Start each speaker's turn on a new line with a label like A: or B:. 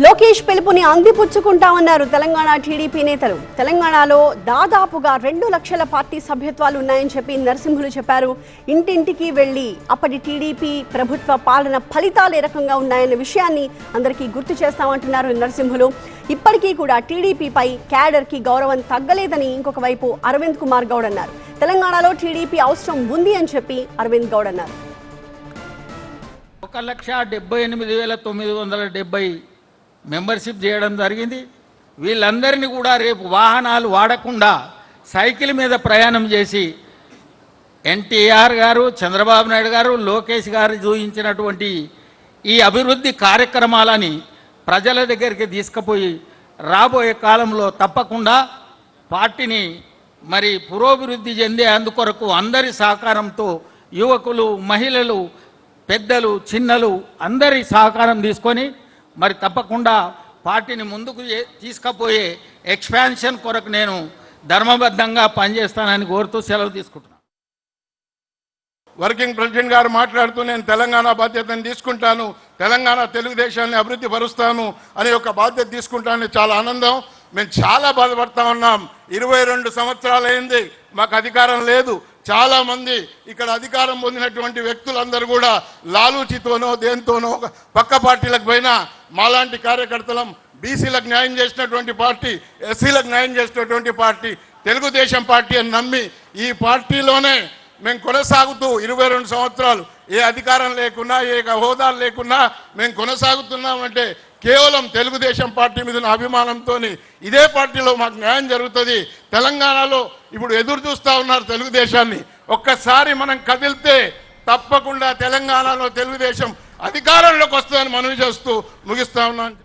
A: లోకేష్ పిలుపుని అందిపుచ్చుకుంటామన్నారు తెలంగాణ టీడీపీ నేతలు. తెలంగాణలో దాదాపుగా 2 లక్షల పార్టీ సభ్యత్వాలు ఉన్నాయని చెప్పి నరసింహులు చెప్పారు. ఇంటింటికి వెళ్లి అప్పటి టీడీపీ ప్రభుత్వ పాలన ఫలితాలు ఏ రకంగా ఉన్నాయన్న విషయాన్ని అందరికీ గుర్తు చేస్తామంటున్నారు నరసింహులు. ఇప్పటికీ కూడా టీడీపీపై క్యాడర్కి గౌరవం తగ్గలేదని ఇంకొక వైపు అరవింద్ కుమార్ గౌడ్ అన్నారు. తెలంగాణలో టీడీపీ అవసరం ఉంది అని చెప్పి అరవింద్ గౌడ్ అన్నారు.
B: 1,78,970 మెంబర్షిప్ చేయడం జరిగింది. వీళ్ళందరినీ కూడా రేపు వాహనాలు వాడకుండా సైకిల్ మీద ప్రయాణం చేసి ఎన్టీఆర్ గారు, చంద్రబాబు నాయుడు గారు, లోకేష్ గారు చూపించినటువంటి ఈ అభివృద్ధి కార్యక్రమాలని ప్రజల దగ్గరికి తీసుకుపోయి రాబోయే కాలంలో తప్పకుండా పార్టీని మరి పురోభివృద్ధి చెందే అందుకొరకు అందరి సహకారంతో యువకులు, మహిళలు, పెద్దలు, చిన్నలు అందరి సహకారం తీసుకొని మరి తప్పకుండా పార్టీని ముందుకు తీసుకుపోయే ఎక్స్పాన్షన్ కొరకు నేను ధర్మబద్ధంగా పనిచేస్తానని కోరుతూ సెలవు తీసుకుంటున్నాను.
C: వర్కింగ్ ప్రెసిడెంట్ గారు మాట్లాడుతూ నేను తెలంగాణ బాధ్యతను తీసుకుంటాను, తెలంగాణ తెలుగుదేశాన్ని అభివృద్ధి పరుస్తాను అనే ఒక బాధ్యత తీసుకుంటానని చాలా ఆనందం. మేము చాలా బాధపడతా ఉన్నాం. 22 సంవత్సరాలు అయింది, మాకు అధికారం లేదు. చాలామంది ఇక్కడ అధికారం పొందినటువంటి వ్యక్తులందరూ కూడా లాలూచితోనో దేంతోనో పక్క పార్టీలకు పోయినా మాలాంటి కార్యకర్తలం, బీసీలకు న్యాయం చేసినటువంటి పార్టీ, ఎస్సీలకు న్యాయం చేసినటువంటి పార్టీ తెలుగుదేశం పార్టీ అని నమ్మి ఈ పార్టీలోనే మేము కొనసాగుతూ 22 సంవత్సరాలు ఏ అధికారం లేకున్నా, ఏ హోదాలు లేకున్నా మేము కొనసాగుతున్నామంటే కేవలం తెలుగుదేశం పార్టీ మీద అభిమానంతో ఇదే పార్టీలో మాకు న్యాయం జరుగుతుంది. తెలంగాణలో ఇప్పుడు ఎదురు చూస్తూ ఉన్నారు తెలుగుదేశాన్ని. ఒక్కసారి మనం కదిలితే తప్పకుండా తెలంగాణలో తెలుగుదేశం అధికారంలోకి వస్తుందని మనవి చేస్తూ ముగిస్తా ఉన్నాను.